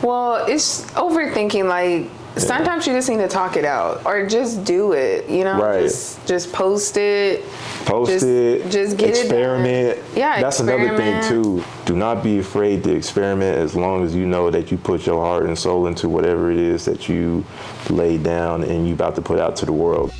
Well, it's overthinking. Like sometimes you just need to talk it out, or just do it. You know, Right. just post it. Just get experiment. it done. Yeah, that's another thing too. Do not be afraid to experiment, as long as you know that you put your heart and soul into whatever it is that you lay down and you about to put out to the world.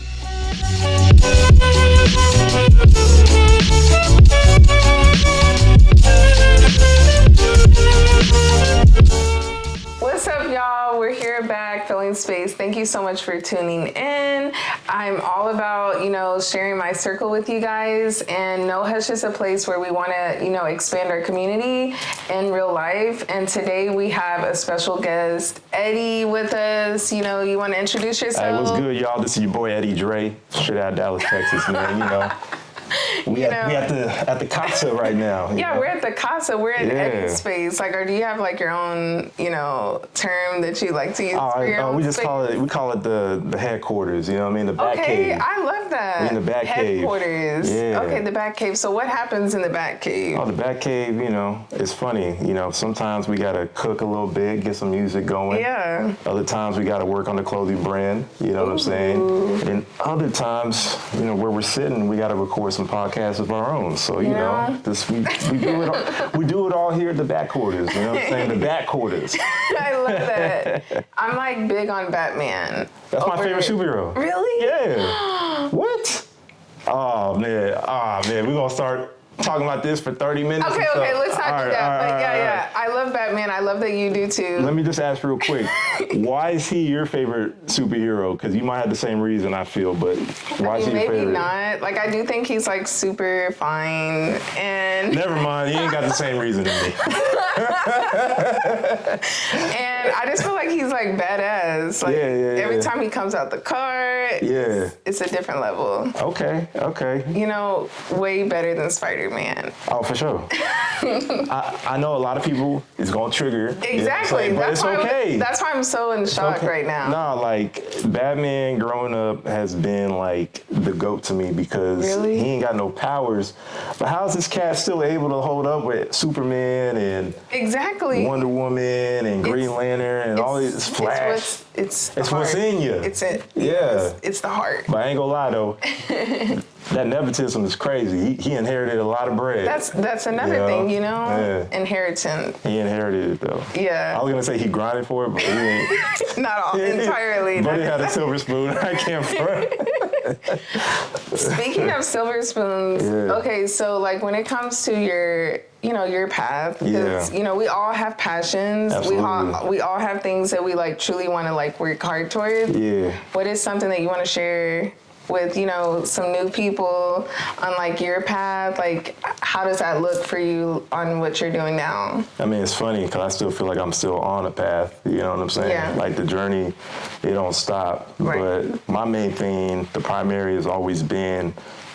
What's up, y'all? We're here back, filling space. Thank you so much for tuning in. I'm all about, sharing my circle with you guys, and No Hush is a place where we want to, expand our community in real life. And today we have a special guest, Eddy, with us. You want to introduce yourself? Hey, what's good, y'all? This is your boy Eddy Dre, straight out of Dallas, Texas, man. We at the Casa right now. Yeah, we're at the Casa. We're in Eddy's space. Or do you have your own, term that you like to use for your own space? We call it the headquarters. You know what I mean? The Bat Cave. Okay, I love that. We're in the Bat Cave. Headquarters. Yeah. Okay, the Bat Cave. So what happens in the Bat Cave? Oh, the Bat Cave. It's funny. Sometimes we gotta cook a little bit, get some music going. Yeah. Other times we gotta work on the clothing brand. You know what I'm saying? And other times, where we're sitting, we gotta record some podcasts of our own. So we do it all here at the Bat Quarters. You know what I'm saying? The Bat Quarters. I love that. I'm big on Batman. That's my favorite superhero. Really? Yeah. What? Oh man. We're gonna start talking about this for 30 minutes. Okay, let's not do that. Yeah. I love Batman. I love that you do too. Let me just ask real quick. Why is he your favorite superhero? Because you might have the same reason I feel, but why is he your favorite? Maybe not. I do think he's super fine and... Never mind. He ain't got the same reason as me. And I just feel like he's badass. Every time he comes out the car, it's a different level. Okay. Way better than Spider-Man. Oh, for sure. I know a lot of people is gonna trigger. Exactly. But it's okay. That's why I'm so in shock right now. No, Batman growing up has been the GOAT to me, because he ain't got no powers. But how is this cat still able to hold up with Superman and Wonder Woman and Green Lantern and all these Flash? It's what's in you. It's it. Yeah. It's the heart. But I ain't gonna lie though. That nepotism is crazy. He inherited a lot of bread. That's another thing, Yeah. Inheritance. He inherited it though. Yeah. I was gonna say he grinded for it, but he ain't. Not all entirely. But he had a silver spoon. I can't front. Speaking of silver spoons, okay, so when it comes to your path, because we all have passions. Absolutely. We all have things that we truly want to work hard towards. Yeah. What is something that you want to share with some new people on your path? How does that look for you on what you're doing now? I mean, it's funny because I still feel like I'm still on a path. You know what I'm saying? Yeah. The journey, it don't stop. Right. But my main thing, the primary, has always been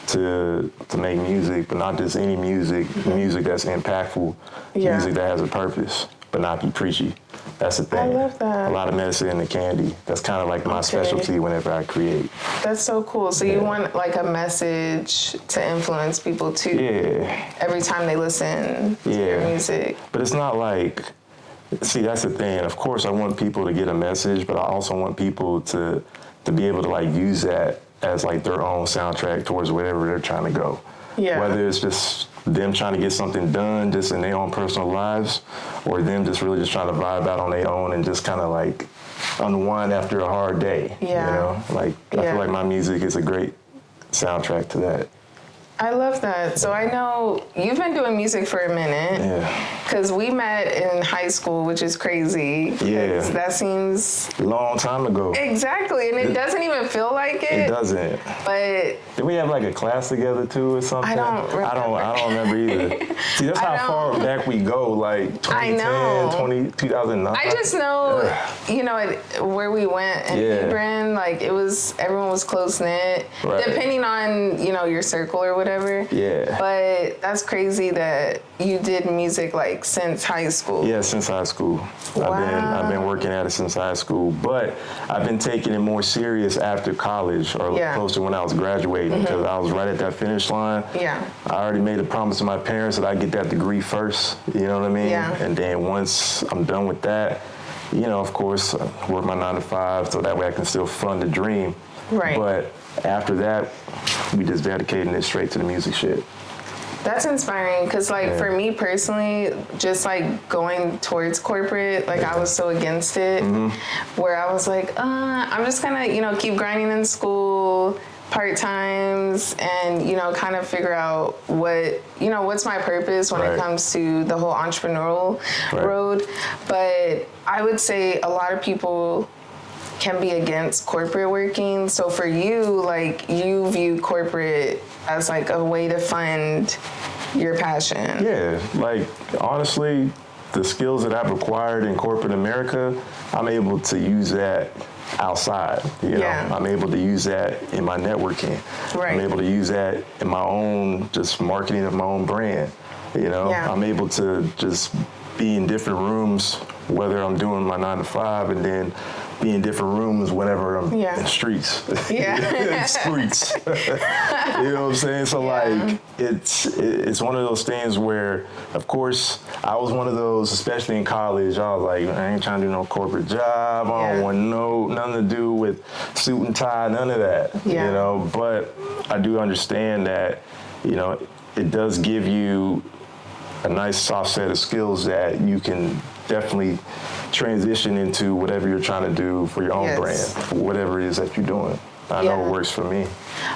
to make music, but not just any music. Music that's impactful. Yeah. Music that has a purpose, but not be preachy. That's the thing. I love that. A lot of medicine and candy. That's kind of my specialty whenever I create. That's so cool. So you want a message to influence people too? Yeah. Every time they listen to your music. But it's not see, that's the thing. Of course, I want people to get a message, but I also want people to be able to use that as their own soundtrack towards whatever they're trying to go. Yeah. Whether it's just them trying to get something done just in their own personal lives, or them just really just trying to vibe out on their own and just kind of unwind after a hard day. Yeah. I feel like my music is a great soundtrack to that. I love that. So I know you've been doing music for a minute. Yeah. Because we met in high school, which is crazy. Yeah. That seems... a long time ago. Exactly. And it doesn't even feel like it. It doesn't. But... did we have a class together too or something? I don't remember. I don't remember either. See, that's how far back we go, 2010, 2009. I just know, where we went in Hebron, everyone was close-knit. Right. Depending on, your circle or whatever. Yeah. But that's crazy that you did music since high school. Yeah, since high school. Wow. I've been working at it since high school, but I've been taking it more serious after college, or close to when I was graduating, because I was right at that finish line. Yeah. I already made a promise to my parents that I'd get that degree first, you know what I mean? Yeah. And then once I'm done with that, you know, of course, work my 9 to 5 so that way I can still fund the dream. Right. But after that, we just dedicated it straight to the music shit. That's inspiring because, like, for me personally, just like going towards corporate, like I was so against it, where I was like, I'm just gonna, you know, keep grinding in school, part-times, and, you know, kind of figure out what, you know, what's my purpose when it comes to the whole entrepreneurial road. But I would say a lot of people can be against corporate working. So for you, like, you view corporate as like a way to fund your passion. Yeah, like, honestly, the skills that I've acquired in corporate America, I'm able to use that outside, you know. I'm able to use that in my networking. I'm able to use that in my own just marketing of my own brand, you know. I'm able to just be in different rooms, whether I'm doing my 9 to 5 and then be in different rooms whenever I'm in the streets. Streets. You know what I'm saying? So like, it's one of those things where, of course, I was one of those, especially in college, I was like, I ain't trying to do no corporate job. I don't want nothing to do with suit and tie, none of that, you know? But I do understand that, you know, it does give you a nice soft set of skills that you can definitely transition into whatever you're trying to do for your own brand, for whatever it is that you're doing. I know it works for me.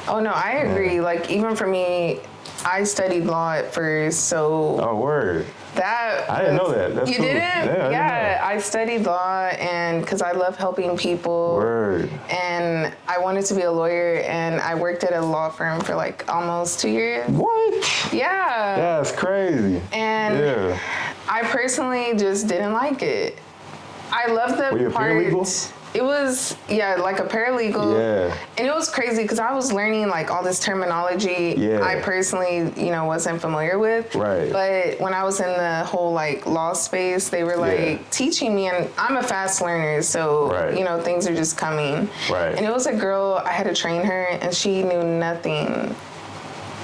Oh, no, I agree. Like, even for me, I studied law at first, so... Oh, word. I didn't know that. That's you cool. didn't? Yeah, I studied law, and because I love helping people. Word. And I wanted to be a lawyer, and I worked at a law firm for like almost 2 years. What? Yeah. That's crazy. And I personally just didn't like it. I love the Were you a part. paralegal? It was, like a paralegal. Yeah. And it was crazy because I was learning like all this terminology I personally, you know, wasn't familiar with. Right. But when I was in the whole like law space, they were like teaching me, and I'm a fast learner, so, you know, things are just coming. Right. And it was a girl, I had to train her, and she knew nothing.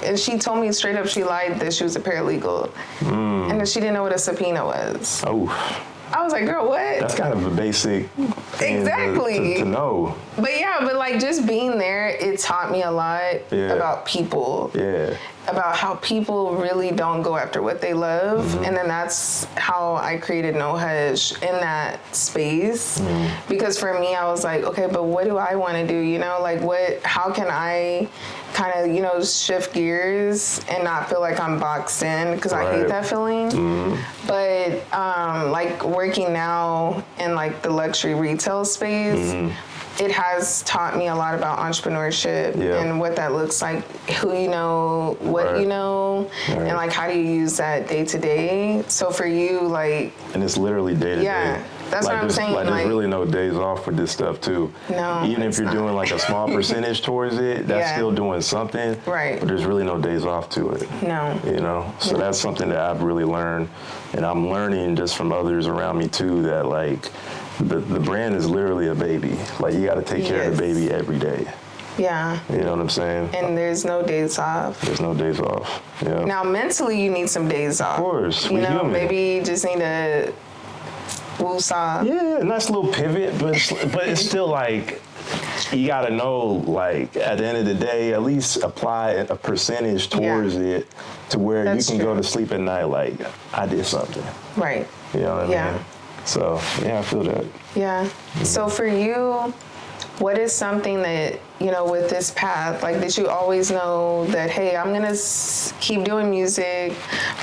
And she told me straight up she lied that she was a paralegal. And that she didn't know what a subpoena was. Oh. I was like, girl, what? That's kind of a basic thing to know. But like just being there, it taught me a lot about people. Yeah. About how people really don't go after what they love. And then that's how I created No Hush in that space. Because for me, I was like, okay, but what do I want to do? You know, like how can I kind of, you know, shift gears and not feel like I'm boxed in, because I hate that feeling. But like working now in like the luxury retail space, it has taught me a lot about entrepreneurship and what that looks like, who you know, what you know, and like how do you use that day to day. So for you, like, and it's literally day to day. That's like what I'm saying. Like there's really no days off with this stuff too. No, even if you're doing like a small percentage towards it, that's still doing something. Right. But there's really no days off to it. No. You know, so that's something that I've really learned, and I'm learning just from others around me too, that like the brand is literally a baby. Like you got to take care of the baby every day. Yeah. You know what I'm saying? And there's no days off. There's no days off. Yeah. Now mentally, you need some days off. Of course. You know, human. maybe you just need to woosah. Yeah, nice little pivot, but it's still like, you gotta know, like, at the end of the day, at least apply a percentage towards it to where you can go to sleep at night like, I did something. Right. You know what I mean? So, I feel that. Yeah. So for you, what is something that, you know, with this path, like, did you always know that, hey, I'm gonna keep doing music,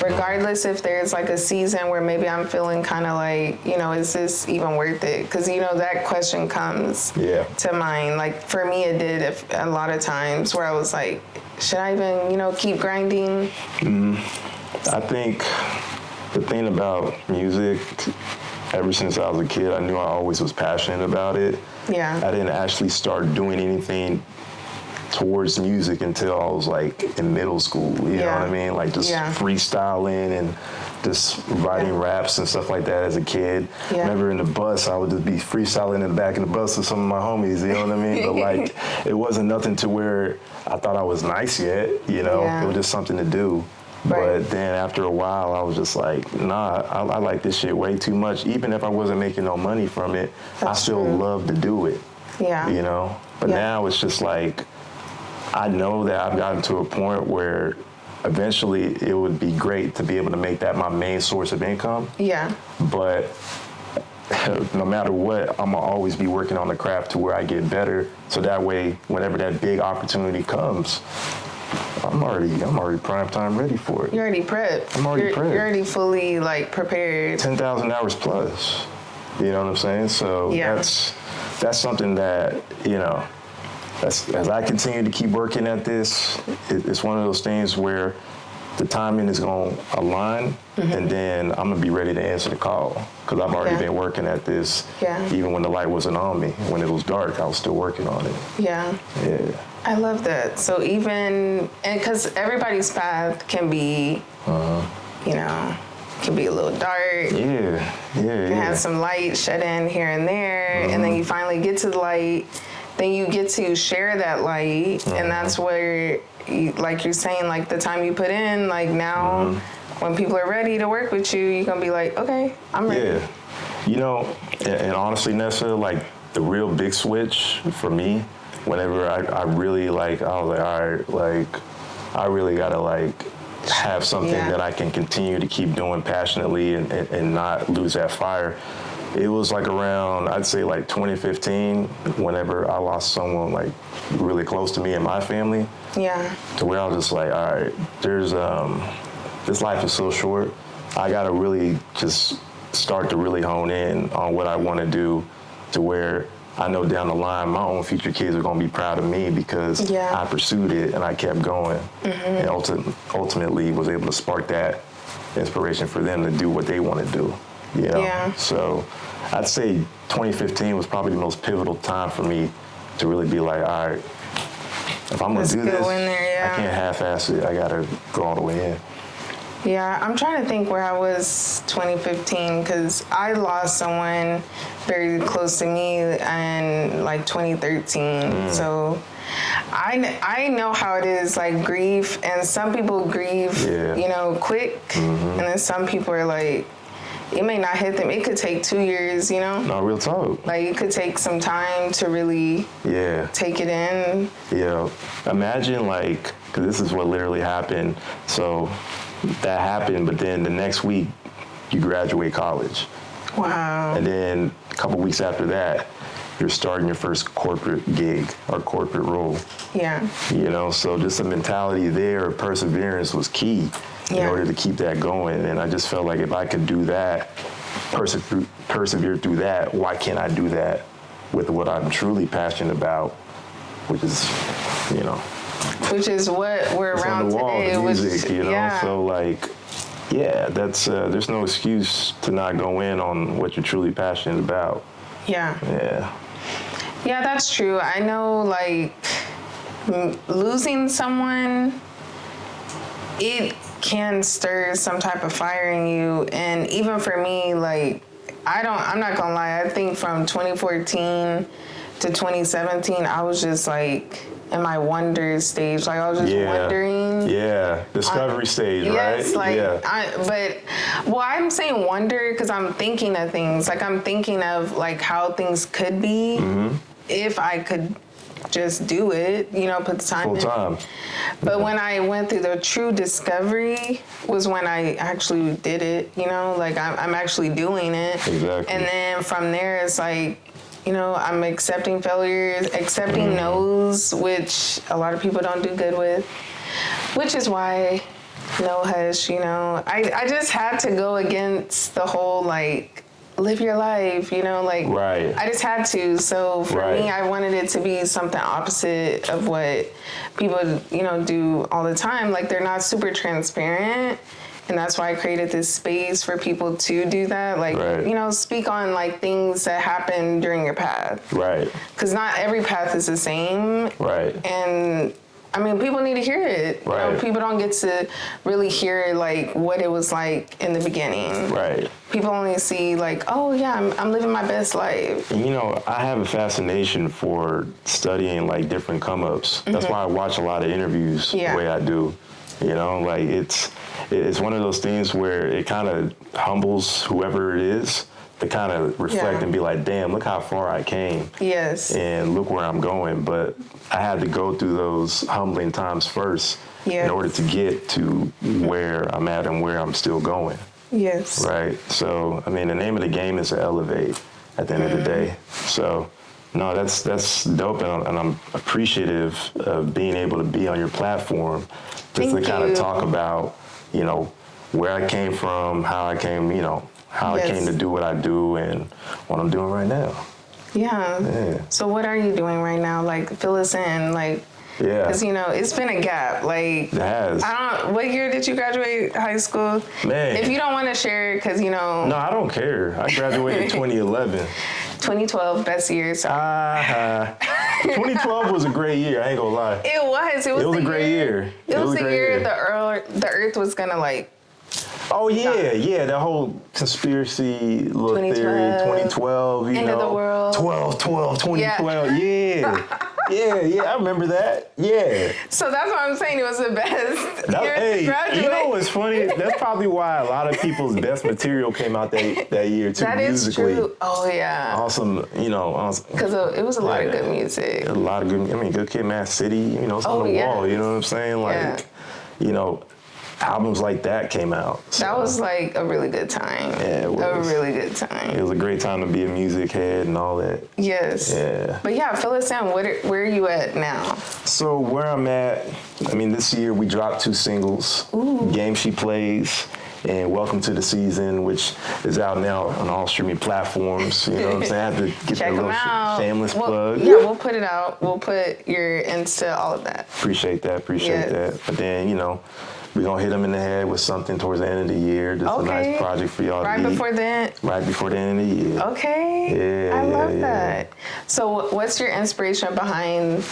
regardless if there's like a season where maybe I'm feeling kind of like, you know, is this even worth it? Because, you know, that question comes to mind. Like, for me, it did a lot of times where I was like, should I even, you know, keep grinding? I think the thing about music, ever since I was a kid, I knew I always was passionate about it. Yeah. I didn't actually start doing anything towards music until I was like in middle school. You know what I mean? Like just freestyling and just writing raps and stuff like that as a kid. Whenever in the bus, I would just be freestyling in the back of the bus with some of my homies, you know what I mean? But like, it wasn't nothing to where I thought I was nice yet, you know? It was just something to do. But then after a while, I was just like, nah, I like this shit way too much. Even if I wasn't making no money from it, I still love to do it. Yeah. You know? But now it's just like, I know that I've gotten to a point where eventually it would be great to be able to make that my main source of income. Yeah. But no matter what, I'm gonna always be working on the craft to where I get better. So that way, whenever that big opportunity comes, I'm already prime time ready for it. You're already prepped. I'm already prepped. You're already fully like prepared. 10,000 hours plus. You know what I'm saying? So that's something that, you know, as I continue to keep working at this, it's one of those things where the timing is going to align, and then I'm going to be ready to answer the call, because I've already been working at this. Even when the light wasn't on me. When it was dark, I was still working on it. Yeah. I love that. So even, and because everybody's path can be, you know, can be a little dark. Can have some light shed in here and there, and then you finally get to the light. Then you get to share that light, and that's where, like you're saying, like the time you put in, like now, when people are ready to work with you, you're gonna be like, okay, I'm ready. You know, and honestly, Nessa, like the real big switch for me, whenever I really like, I was like, all right, like I really gotta like have something that I can continue to keep doing passionately and not lose that fire. It was like around, I'd say like 2015, whenever I lost someone like really close to me and my family. To where I was just like, all right, there's, this life is so short. I gotta really just start to really hone in on what I wanna do, to where I know down the line my own future kids are gonna be proud of me because I pursued it and I kept going. And ultimately was able to spark that inspiration for them to do what they wanna do. You know? So I'd say 2015 was probably the most pivotal time for me to really be like, all right, if I'm gonna do this, I can't half-ass it. I gotta go all the way in. I'm trying to think where I was 2015, because I lost someone very close to me in like 2013. So I know how it is, like grief, and some people grieve, you know, quick, and then some people are like, it may not hit them. It could take 2 years, you know? No, real talk. Like, it could take some time to really take it in. Imagine, like, because this is what literally happened. So that happened, but then the next week, you graduate college. Wow. And then a couple weeks after that, you're starting your first corporate gig or corporate role. You know, so just the mentality there, perseverance was key. In order to keep that going. And I just felt like if I could do that, persevere through that, why can't I do that with what I'm truly passionate about, which is, you know. Which is what we're around on the wall, today. the music, you know. So like, that's, there's no excuse to not go in on what you're truly passionate about. Yeah, that's true. I know, like, losing someone, it can stir some type of fire in you. And even for me, like, I'm not gonna lie, I think from 2014 to 2017, I was just like in my wonder stage. Like, I was just wondering. Discovery stage, right? Like, I'm saying wonder because I'm thinking of things. Like, I'm thinking of like how things could be if I could just do it, you know, put the time in. Full time. But when I went through the true discovery was when I actually did it, you know, like I'm actually doing it. Exactly. And then from there, it's like, you know, I'm accepting failures, accepting no's, which a lot of people don't do good with, which is why no hush, you know. I just had to go against the whole, like, live your life, you know, like, I just had to. So for me, I wanted it to be something opposite of what people, you know, do all the time. Like, they're not super transparent. And that's why I created this space for people to do that. Like, you know, speak on like things that happen during your path. Because not every path is the same. And I mean, people need to hear it. You know, people don't get to really hear like what it was like in the beginning. People only see like, oh yeah, I'm living my best life. And, you know, I have a fascination for studying like different come ups. That's why I watch a lot of interviews the way I do. You know, like it's one of those things where it kind of humbles whoever it is to kind of reflect and be like, damn, look how far I came. Yes. And look where I'm going. But I had to go through those humbling times first in order to get to where I'm at and where I'm still going. Yes. Right. So, I mean, the name of the game is to elevate at the end of the day. So, no, that's dope. And I'm appreciative of being able to be on your platform just to kind of talk about, you know, where I came from, how I came, you know, how I came to do what I do and what I'm doing right now. Yeah. So what are you doing right now? Like, fill us in, like, because, you know, it's been a gap. Like, it has. What year did you graduate high school? Man. If you don't want to share, because, you know. No, I don't care. I graduated in 2011. 2012, best year. So. 2012 was a great year. I ain't gonna lie. It was. It was a great year. It was the year the Earth was gonna like. Oh yeah, that whole conspiracy little theory, 2012, you End know. Of the world. 2012, yeah, I remember that. Yeah. So that's what I'm saying, it was the best year to graduate. You know what's funny? That's probably why a lot of people's best material came out that year too, that musically. Is true. Oh yeah. Awesome, you know. Because it was a lot of good music. A lot of good, I mean, Good Kid, Mad City, you know, it's on the wall, you know what I'm saying? Like, you know, albums like that came out. So. That was like a really good time. Yeah, it was. A really good time. It was a great time to be a music head and all that. Yes. Yeah. But yeah, fill us in. Where are you at now? So where I'm at, I mean, this year we dropped 2 singles. Game She Plays and Welcome to the Season, which is out now on all streaming platforms. You know what I'm saying? I have to get Check that little shameless plug. Yeah, we'll put it out. We'll put your Insta, all of that. Appreciate that. But then, you know, we're going to hit them in the head with something towards the end of the year. Just a nice project for y'all to eat. Right before the end of the year. Okay. I love that. So what's your inspiration behind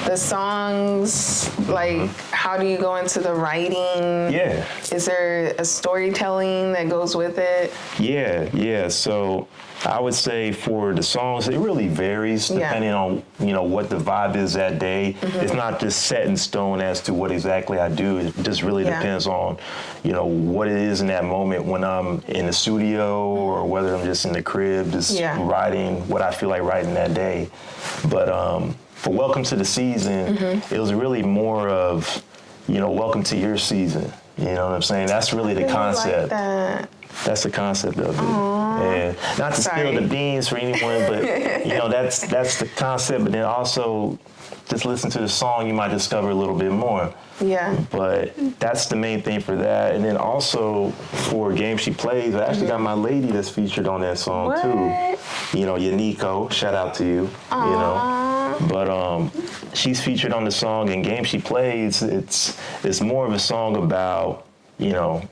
the songs? Like, how do you go into the writing? Yeah. Is there a storytelling that goes with it? Yeah. So I would say for the songs, it really varies depending on, you know, what the vibe is that day. It's not just set in stone as to what exactly I do. It just really depends on, you know, what it is in that moment when I'm in the studio or whether I'm just in the crib, just writing what I feel like writing that day. But for Welcome to the Season, it was really more of, you know, welcome to your season. You know what I'm saying? That's really the concept. Like that. That's the concept of it. And not to spill the beans for anyone, but you know, that's the concept. But then also, just listen to the song, you might discover a little bit more. Yeah. But that's the main thing for that. And then also for Game She Plays, I actually got my lady that's featured on that song too. You know, Yaniko, shout out to you. Aww. You know. But she's featured on the song, and Game She Plays, it's more of a song about, you know,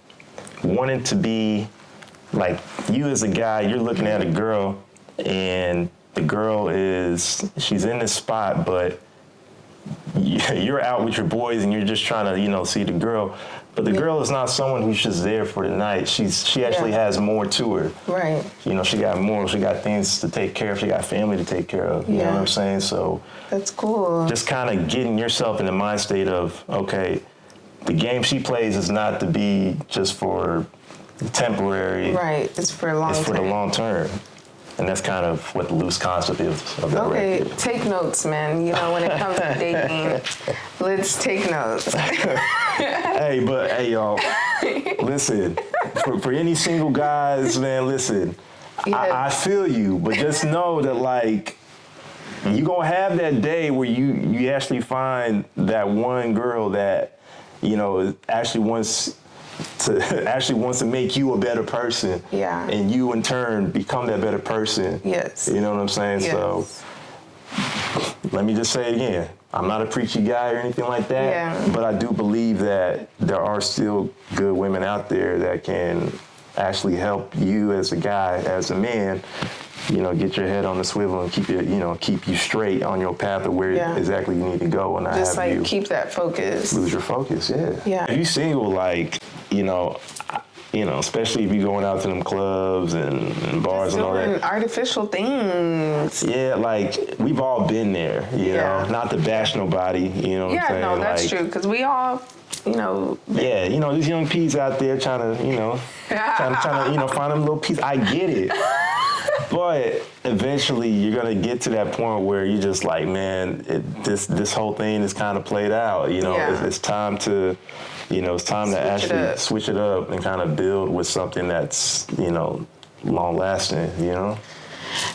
wanting to be like you as a guy, you're looking at a girl and the girl she's in this spot, but you're out with your boys and you're just trying to, you know, see the girl. But the girl is not someone who's just there for the night. She actually has more to her. Right. You know, she got more. She got things to take care of. She got family to take care of. You know what I'm saying? So that's cool. Just kind of getting yourself in the mind state of, okay, the game she plays is not to be just for temporary. Right. It's for long term. It's for the long term. And that's kind of what the loose concept is of that record. Take notes, man. You know, when it comes to dating, let's take notes. Hey, y'all, listen, for any single guys, man, listen, I feel you, but just know that, like, you gonna have that day where you actually find that one girl that, you know, actually wants to make you a better person. Yeah. And you in turn become that better person. Yes. You know what I'm saying? Yes. So let me just say it again. I'm not a preachy guy or anything like that, but I do believe that there are still good women out there that can actually help you as a guy, as a man, you know, get your head on the swivel and keep you straight on your path of where exactly you need to go, and not just have you keep that focus. Lose your focus, yeah. If you single, like, you know, especially if you're going out to them clubs and bars and all that. Artificial things. Yeah, like, we've all been there, you know, not to bash nobody, you know what I'm saying? Yeah, no, that's true, because we all Yeah, these young peas out there trying to, trying to, find them little pieces. I get it. But eventually you're going to get to that point where you're just like, man, this whole thing is kind of played out. It's time to, it's time to actually switch it up and kind of build with something that's, long lasting, Yeah.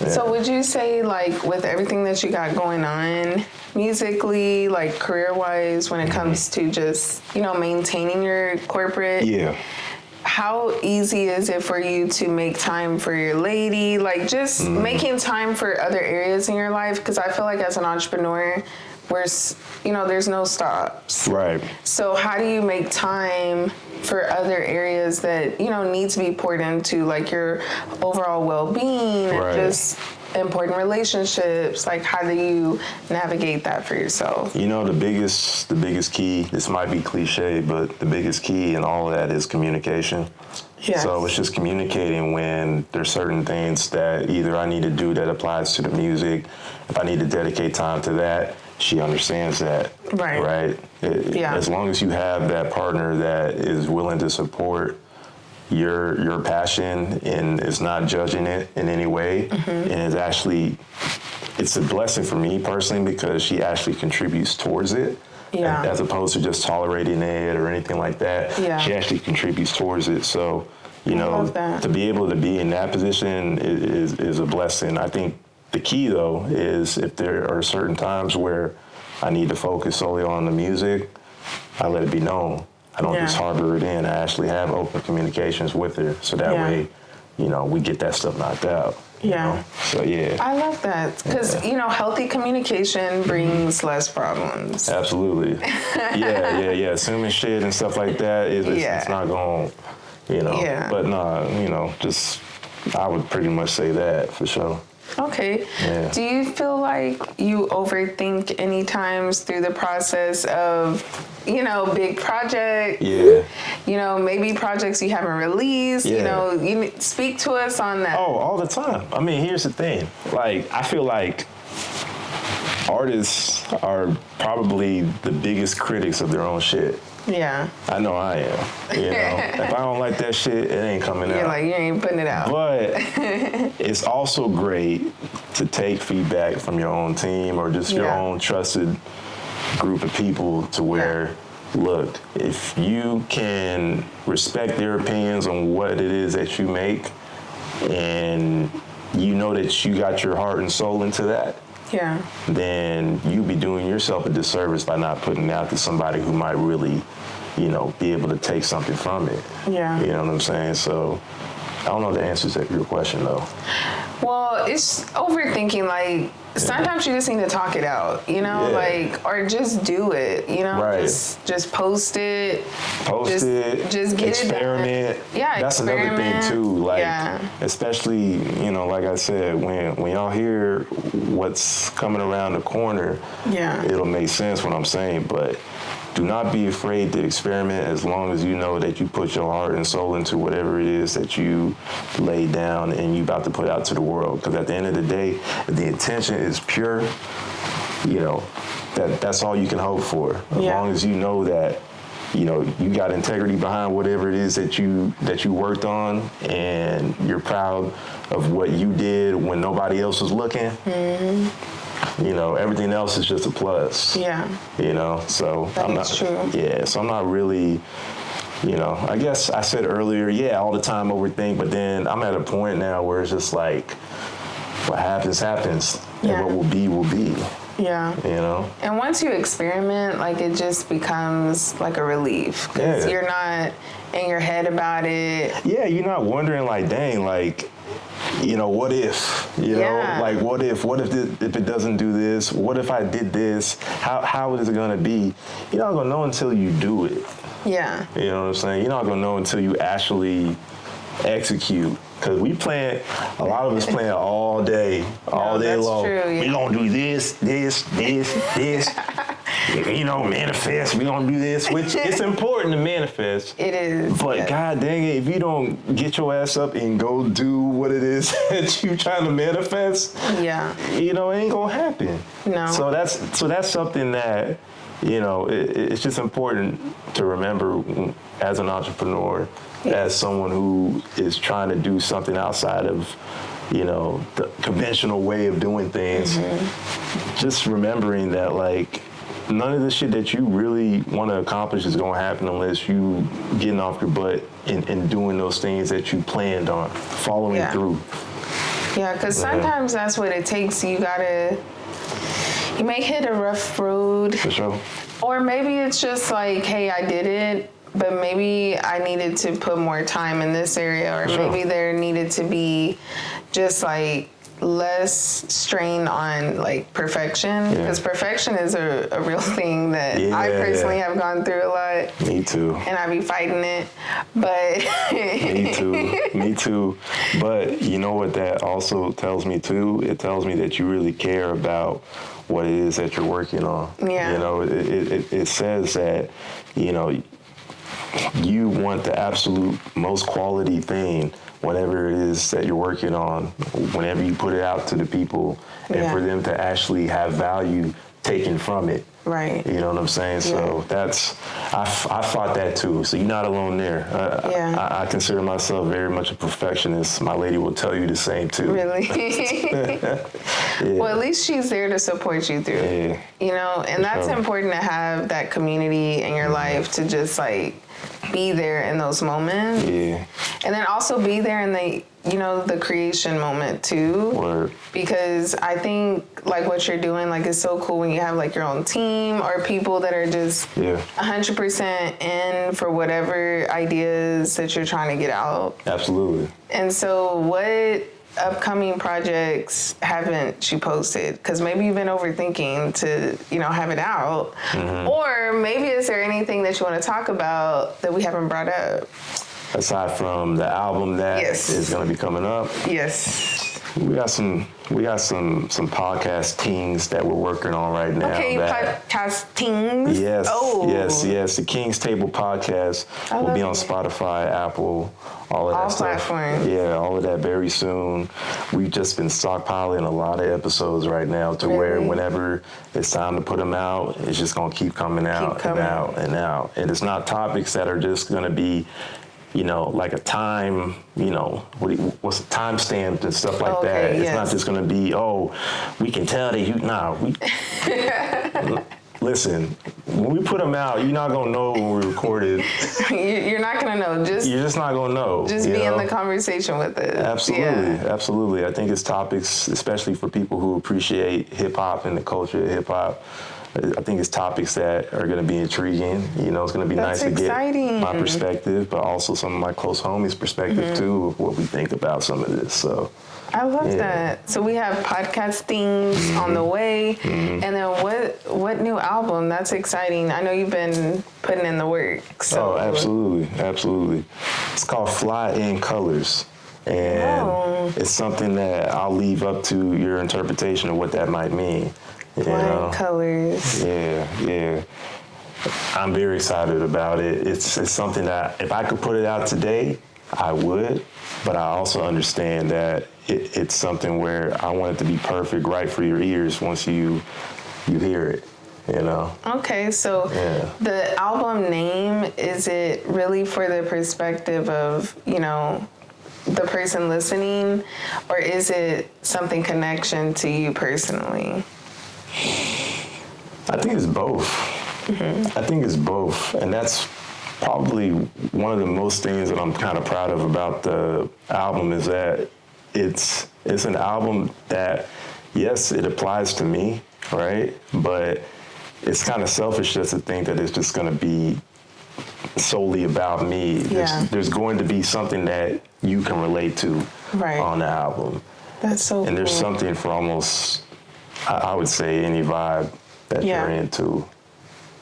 So would you say, like, with everything that you got going on musically, like career-wise, when it comes to just, maintaining your corporate? Yeah. How easy is it for you to make time for your lady? Like, just making time for other areas in your life? Because I feel like as an entrepreneur, there's no stops. Right. So how do you make time for other areas that, need to be poured into, like your overall well-being and just important relationships? Like, how do you navigate that for yourself? The biggest key, this might be cliche, but the biggest key in all of that is communication. Yes. So it's just communicating when there's certain things that either I need to do that applies to the music. If I need to dedicate time to that, she understands that. Right. As long as you have that partner that is willing to support your passion and is not judging it in any way, and is actually, it's a blessing for me personally because she actually contributes towards it. Yeah. As opposed to just tolerating it or anything like that. Yeah. She actually contributes towards it. So, to be able to be in that position is a blessing. I think the key, though, is if there are certain times where I need to focus solely on the music, I let it be known. I don't just harbor it in. I actually have open communications with her. So that way, we get that stuff knocked out. So, yeah. I love that because, healthy communication brings less problems. Absolutely. Yeah. Assuming shit and stuff like that, it's not going, But no, just, I would pretty much say that for sure. Okay. Yeah. Do you feel like you overthink any times through the process of, big projects? Yeah. Maybe projects you haven't released. Yeah. You speak to us on that. Oh, all the time. I mean, here's the thing. Like, I feel like artists are probably the biggest critics of their own shit. Yeah. I know I am. If I don't like that shit, it ain't coming out. You're like, you ain't putting it out. But it's also great to take feedback from your own team or just your own trusted group of people to where, look, if you can respect their opinions on what it is that you make and you know that you got your heart and soul into that, then you be doing yourself a disservice by not putting it out to somebody who might really, be able to take something from it. Yeah. You know what I'm saying? So I don't know the answers to your question, though. Well, it's overthinking. Like, sometimes you just need to talk it out, or just do it, Right. Just post it. Just get experiment. it done. Yeah, that's experiment. another thing too. Like, especially, like I said, when y'all hear what's coming around the corner, it'll make sense what I'm saying. But do not be afraid to experiment as long as you know that you put your heart and soul into whatever it is that you lay down and you about to put out to the world. Because at the end of the day, if the intention is pure, that's all you can hope for. As long as you know that, you got integrity behind whatever it is that you worked on and you're proud of what you did when nobody else was looking. Everything else is just a plus. Yeah. So That's true. Yeah, so I'm not really, I guess I said earlier, all the time overthink, but then I'm at a point now where it's just like, what happens, happens. And what will be, will be. Yeah. And once you experiment, like, it just becomes like a relief. Because you're not in your head about it. Yeah, you're not wondering like, dang, like, what if, like, what if it doesn't do this? What if I did this? How is it going to be? You're not going to know until you do it. Yeah. You know what I'm saying? You're not going to know until you actually execute. Because a lot of us playing all day long. True, We're going to do this. Manifest, we're going to do this, which it's important to manifest. It is. But God dang it, if you don't get your ass up and go do what it is that you're trying to manifest, it ain't going to happen. No. So that's something that, it's just important to remember as an entrepreneur, as someone who is trying to do something outside of, the conventional way of doing things, just remembering that, like, none of the shit that you really want to accomplish is going to happen unless you getting off your butt and doing those things that you planned on, following through. Yeah, because sometimes that's what it takes. You may hit a rough road. For sure. Or maybe it's just like, hey, I did it, but maybe I needed to put more time in this area, or maybe there needed to be just like less strain on like perfection, because perfection is a real thing that I personally have gone through a lot. Me too. And I be fighting it, but Me too. But you know what that also tells me too? It tells me that you really care about what it is that you're working on. Yeah. It says that, you want the absolute most quality thing, whatever it is that you're working on, whenever you put it out to the people, and for them to actually have value taken from it. Right. You know what I'm saying? So I fought that too. So you're not alone there. I consider myself very much a perfectionist. My lady will tell you the same too. Really? Well, at least she's there to support you through. Yeah. And that's important to have that community in your life to just like be there in those moments. Yeah. And then also be there in the creation moment too. Word. Because I think like what you're doing, like, is so cool when you have like your own team or people that are just 100% in for whatever ideas that you're trying to get out. Absolutely. And so what upcoming projects haven't you posted? Because maybe you've been overthinking to, have it out. Or maybe is there anything that you want to talk about that we haven't brought up? Aside from the album that is going to be coming up. Yes. We got some podcast tings that we're working on right now. Okay, podcast tings. Yes. Oh. Yes. The King's Table podcast will be on Spotify, Apple, all of that stuff. All platforms. Yeah, all of that very soon. We've just been stockpiling a lot of episodes right now to where whenever it's time to put them out, it's just going to keep coming out and out and out. And it's not topics that are just going to be, like a time, what's the time stamped and stuff like that. It's not just going to be, we can tell that listen, when we put them out, you're not going to know when we recorded. You're not going to know. You're just not going to know. Just be in the conversation with it. Absolutely. I think it's topics, especially for people who appreciate hip-hop and the culture of hip-hop. I think it's topics that are going to be intriguing. It's going to be nice to get my perspective, but also some of my close homies' perspective too of what we think about some of this. So I love that. So we have podcasting on the way, and then what new album? That's exciting. I know you've been putting in the work. So. Oh, absolutely. It's called Fly in Colors. And it's something that I'll leave up to your interpretation of what that might mean. Flying colors. Yeah. I'm very excited about it. It's something that if I could put it out today, I would. But I also understand that it's something where I want it to be perfect, right for your ears once you hear it. Okay, so the album name, is it really for the perspective of, the person listening, or is it something connection to you personally? I think it's both. I think it's both. And that's probably one of the most things that I'm kind of proud of about the album is that it's an album that, yes, it applies to me, right? But it's kind of selfish just to think that it's just going to be solely about me. There's going to be something that you can relate to on the album. That's so cool. And there's something for almost, I would say, any vibe that you're into.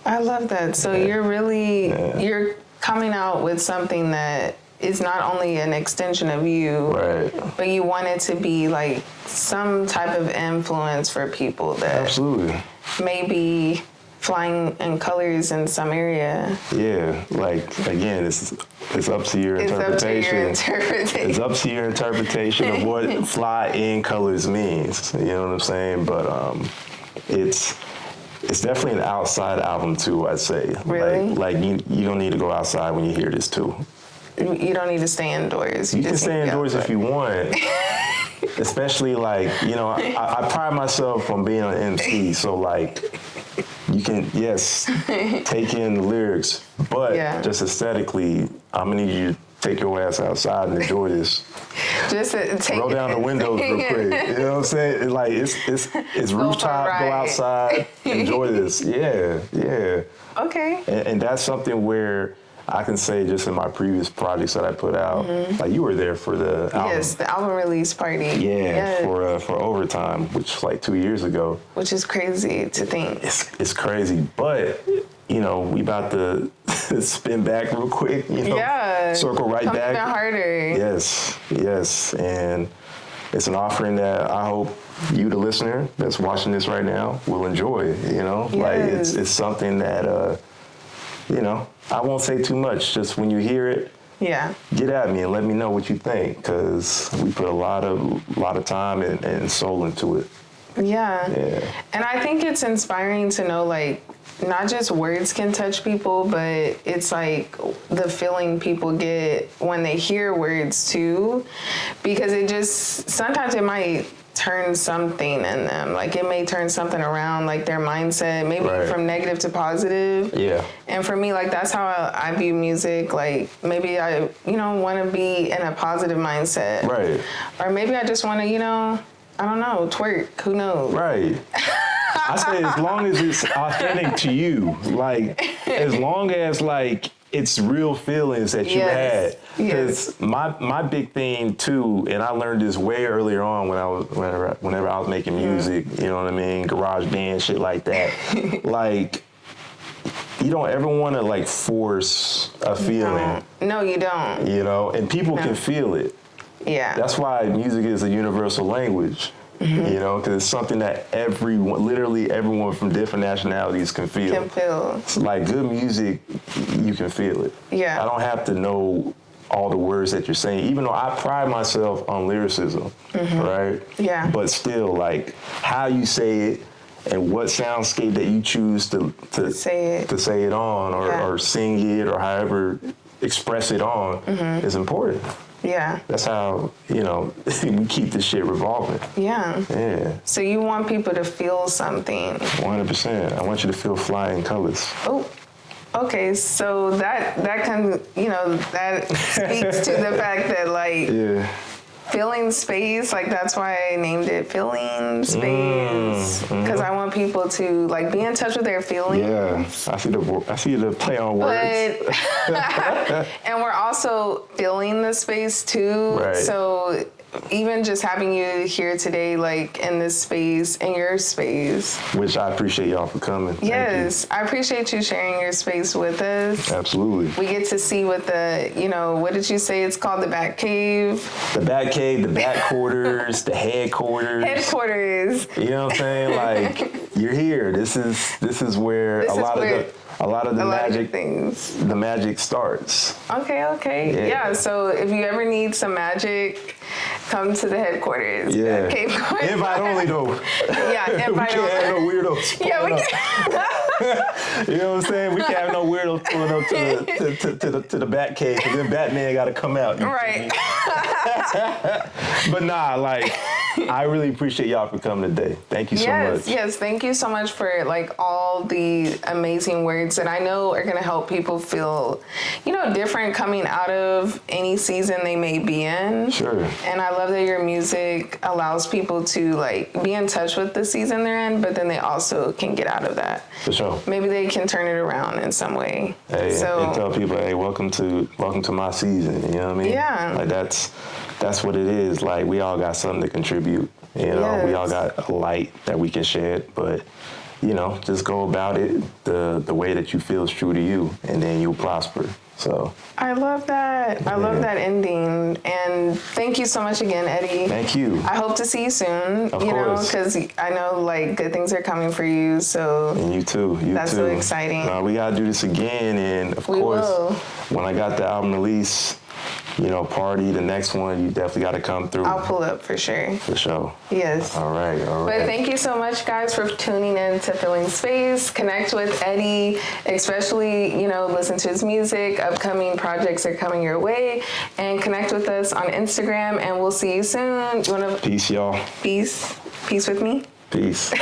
I love that. So you're really, you're coming out with something that is not only an extension of you, but you want it to be like some type of influence for people that maybe flying in colors in some area. Yeah, like again, it's up to your interpretation. It's up to your interpretation of what fly in colors means. You know what I'm saying? But it's definitely an outside album too, I'd say. Really? Like you don't need to go outside when you hear this too. You don't need to stay indoors. You can stay indoors if you want. Especially like, you know, I pride myself on being an MC, so like you can, yes, take in the lyrics, but just aesthetically, I'm gonna need you to take your ass outside and enjoy this. Just roll down the windows real quick. You know what I'm saying? Like it's rooftop, go outside, enjoy this. Yeah. Okay. And that's something where I can say just in my previous projects that I put out, like you were there for the album. Yes, the album release party. Yeah, for Overtime, which was like 2 years ago. Which is crazy to think. It's crazy, but you know, we about to spin back real quick, you know, circle right back. Even harder. Yes, and it's an offering that I hope you, the listener that's watching this right now, will enjoy. You know, like it's something that you know, I won't say too much. Just when you hear it, get at me and let me know what you think, because we put a lot of time and soul into it. Yeah, and I think it's inspiring to know, like, not just words can touch people, but it's like the feeling people get when they hear words too, because it just, sometimes it might turn something in them. Like it may turn something around, like their mindset, maybe from negative to positive. Yeah. And for me, like that's how I view music. Like maybe I, want to be in a positive mindset. Right. Or maybe I just want to, I don't know, twerk. Who knows? Right. I say as long as it's authentic to you, like as long as like it's real feelings that you had. Because my big thing too, and I learned this way earlier on whenever I was making music, you know what I mean, garage band, shit like that. Like you don't ever want to like force a feeling. No, you don't. You know, and people can feel it. Yeah. That's why music is a universal language. You know, because it's something that literally everyone from different nationalities can feel. It's like good music, you can feel it. Yeah. I don't have to know all the words that you're saying, even though I pride myself on lyricism, right? Yeah. But still, like how you say it and what soundscape that you choose to say it on or sing it or however express it on is important. Yeah. That's how, we keep this shit revolving. Yeah. Yeah. So you want people to feel something. 100%. I want you to feel flying colors. Oh. Okay, so that can, that speaks to the fact that like filling space, like that's why I named it Filling Space, because I want people to like be in touch with their feelings. Yeah, I see the play on words. But, and we're also filling the space too. Right. So even just having you here today, like in this space, in your space. Which I appreciate y'all for coming. Yes, I appreciate you sharing your space with us. Absolutely. We get to see what the, what did you say it's called? The Bat Cave? The Bat Cave, the Bat Quarters, the Headquarters. Headquarters. You know what I'm saying? Like, you're here. This is where a lot of the magic things. The magic starts. Okay. Yeah, so if you ever need some magic, come to the headquarters. Yeah. Invite only though. Yeah, invite only. We can't have no weirdos. Yeah, we can't. You know what I'm saying? We can't have no weirdos pulling up to the Bat Cave, because then Batman got to come out. Right. But nah, like, I really appreciate y'all for coming today. Thank you so much. Yes, thank you so much for like all the amazing words that I know are gonna help people feel, different coming out of any season they may be in. Sure. And I love that your music allows people to like be in touch with the season they're in, but then they also can get out of that. For sure. Maybe they can turn it around in some way. Hey, and tell people, hey, welcome to my season. You know what I mean? Yeah. Like that's what it is. Like we all got something to contribute. We all got a light that we can shed, but just go about it the way that you feel is true to you, and then you'll prosper. So I love that. I love that ending. And thank you so much again, Eddy. Thank you. I hope to see you soon. Of course. Because I know like good things are coming for you. So and you too. That's so exciting. We gotta do this again, and of course, when I got the album release, party, the next one, you definitely got to come through. I'll pull up for sure. For sure. Yes. All right. But thank you so much, guys, for tuning in to Filling Space. Connect with Eddy, especially, listen to his music. Upcoming projects are coming your way. And connect with us on Instagram, and we'll see you soon. Peace, y'all. Peace. Peace with me. Peace.